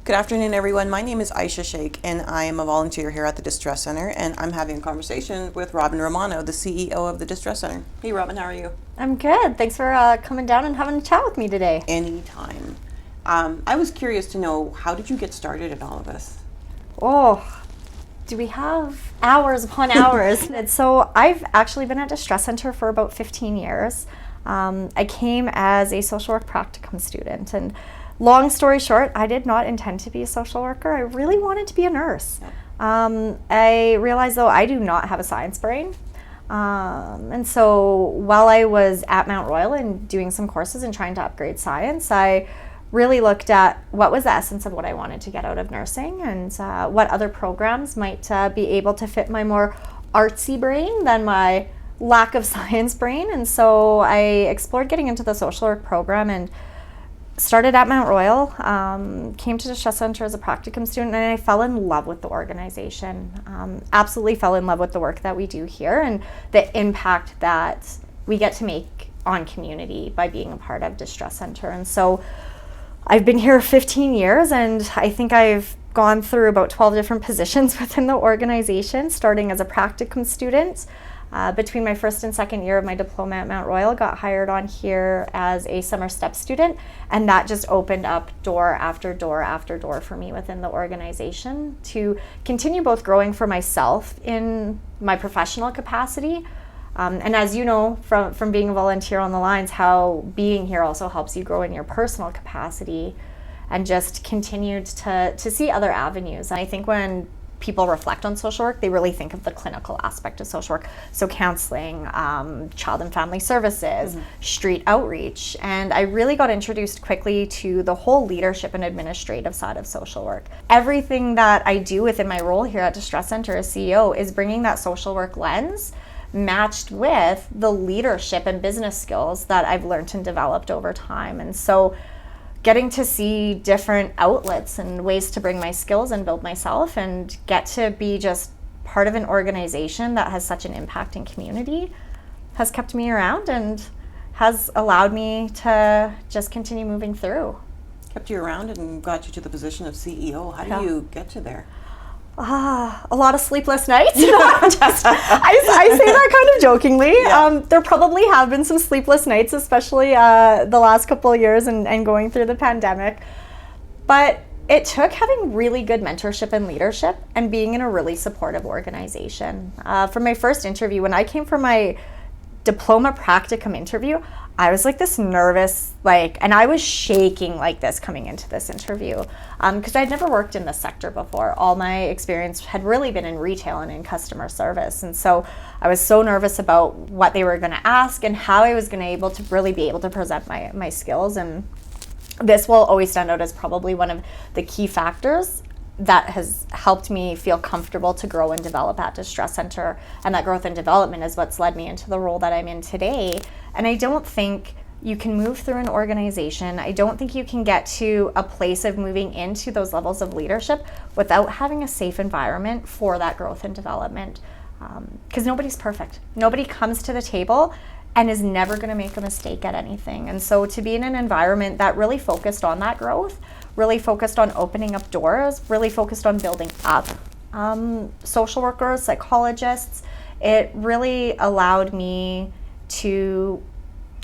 Good afternoon, everyone. My name is Aisha Sheikh, and I am a volunteer here at the Distress Centre, and I'm having a conversation with Robyn Romano, the CEO of the Distress Centre. Hey, Robyn, how are you? I'm good. Thanks for coming down and having a chat with me today. Anytime. I was curious to know, how did you get started in all of this? Oh, do we have hours upon hours? And so I've actually been at Distress Centre for about 15 years. I came as a social work practicum student, and long story short, I did not intend to be a social worker. I really wanted to be a nurse. I realized, though, I do not have a science brain. And so while I was at Mount Royal and doing some courses and trying to upgrade science, I really looked at what was the essence of what I wanted to get out of nursing, and what other programs might be able to fit my more artsy brain than my lack of science brain. And so I explored getting into the social work program and started at Mount Royal, came to Distress Centre as a practicum student, and I fell in love with the organization. Absolutely fell in love with the work that we do here and the impact that we get to make on community by being a part of Distress Centre. And so I've been here 15 years, and I think I've gone through about 12 different positions within the organization, starting as a practicum student. Between my first and second year of my diploma at Mount Royal, got hired on here as a summer step student, and that just opened up door after door after door for me within the organization to continue both growing for myself in my professional capacity, and as you know from being a volunteer on the lines, how being here also helps you grow in your personal capacity and just continued to see other avenues. And I think when people reflect on social work, they really think of the clinical aspect of social work. So counseling, child and family services, street outreach. And I really got introduced quickly to the whole leadership and administrative side of social work. Everything that I do within my role here at Distress Centre as CEO is bringing that social work lens matched with the leadership and business skills that I've learned and developed over time. And so getting to see different outlets and ways to bring my skills and build myself and get to be just part of an organization that has such an impact in community has kept me around and has allowed me to just continue moving through. Kept you around and got you to the position of CEO. How do you get to there? A lot of sleepless nights. I say that kind of jokingly. Yeah. There probably have been some sleepless nights, especially the last couple of years and going through the pandemic. But it took having really good mentorship and leadership and being in a really supportive organization. For my first interview, when I came for my diploma practicum interview, I was like this nervous, and I was shaking like this coming into this interview because I'd never worked in this sector before. All my experience had really been in retail and in customer service. And so I was so nervous about what they were going to ask and how I was going to really be able to present my skills. And this will always stand out as probably one of the key factors that has helped me feel comfortable to grow and develop at Distress Centre, and that growth and development is what's led me into the role that I'm in today. And I don't think you can move through an organization, I don't think you can get to a place of moving into those levels of leadership without having a safe environment for that growth and development, because nobody's perfect. Nobody comes to the table and is never going to make a mistake at anything. And so to be in an environment that really focused on that growth, really focused on opening up doors, really focused on building up social workers, psychologists, it really allowed me to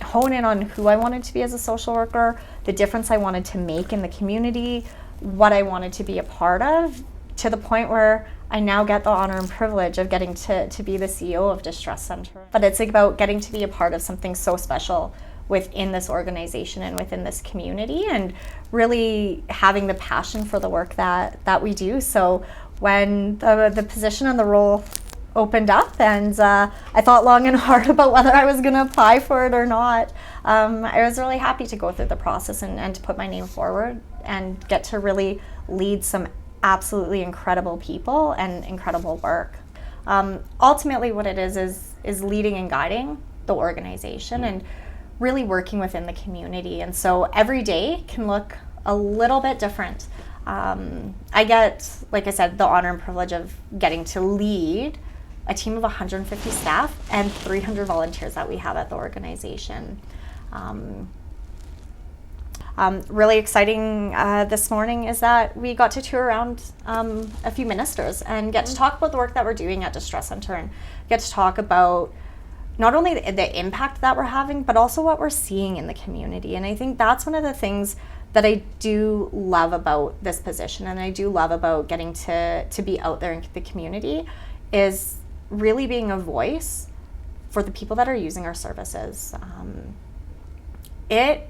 hone in on who I wanted to be as a social worker, the difference I wanted to make in the community, what I wanted to be a part of, to the point where I now get the honor and privilege of getting to be the CEO of Distress Centre. But it's about getting to be a part of something so special within this organization and within this community, and really having the passion for the work that we do. So when the position and the role opened up, and I thought long and hard about whether I was going to apply for it or not, I was really happy to go through the process and to put my name forward and get to really lead some absolutely incredible people and incredible work. Ultimately what it is leading and guiding the organization and really working within the community. And so every day can look a little bit different. I get, like I said, the honor and privilege of getting to lead a team of 150 staff and 300 volunteers that we have at the organization. Really exciting this morning is that we got to tour around a few ministers and get to talk about the work that we're doing at Distress Centre and get to talk about not only the impact that we're having, but also what we're seeing in the community. And I think that's one of the things that I do love about this position, and I do love about getting to be out there in the community, is really being a voice for the people that are using our services. It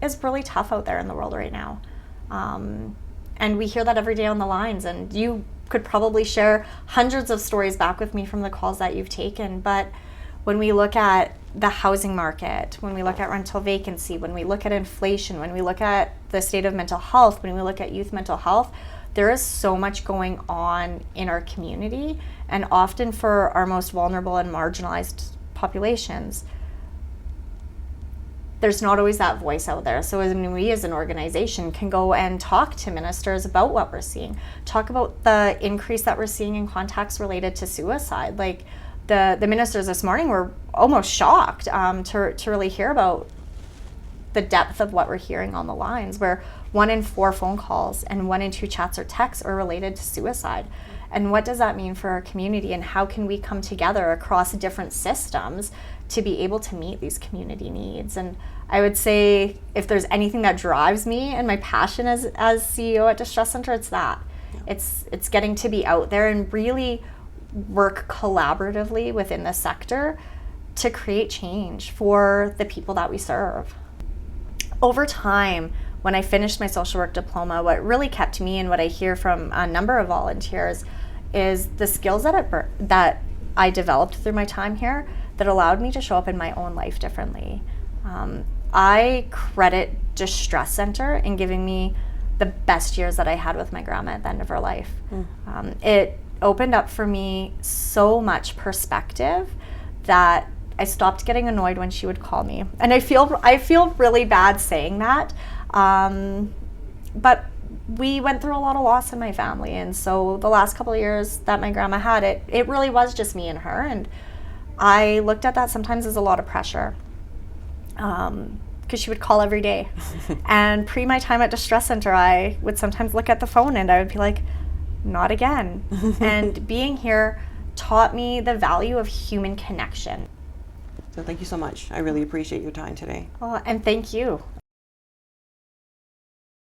is really tough out there in the world right now. And we hear that every day on the lines, and you could probably share hundreds of stories back with me from the calls that you've taken. But when we look at the housing market, when we look at rental vacancy, when we look at inflation, when we look at the state of mental health, when we look at youth mental health, there is so much going on in our community. And often for our most vulnerable and marginalized populations, there's not always that voice out there. So we as an organization can go and talk to ministers about what we're seeing, talk about the increase that we're seeing in contacts related to suicide. Like the ministers this morning were almost shocked to really hear about the depth of what we're hearing on the lines, where 1 in 4 phone calls and 1 in 2 chats or texts are related to suicide. And what does that mean for our community, and how can we come together across different systems to be able to meet these community needs? And I would say if there's anything that drives me and my passion as CEO at Distress Centre, it's that. Yeah. It's getting to be out there and really work collaboratively within the sector to create change for the people that we serve. Over time, when I finished my social work diploma, what really kept me and what I hear from a number of volunteers is the skills that I developed through my time here that allowed me to show up in my own life differently. I credit Distress Centre in giving me the best years that I had with my grandma at the end of her life. It opened up for me so much perspective that I stopped getting annoyed when she would call me. And I feel really bad saying that. But we went through a lot of loss in my family. And so the last couple of years that my grandma had it really was just me and her. And I looked at that sometimes as a lot of pressure. Because she would call every day. And pre my time at Distress Centre, I would sometimes look at the phone and I would be like, not again. And being here taught me the value of human connection. So thank you so much. I really appreciate your time today. And thank you.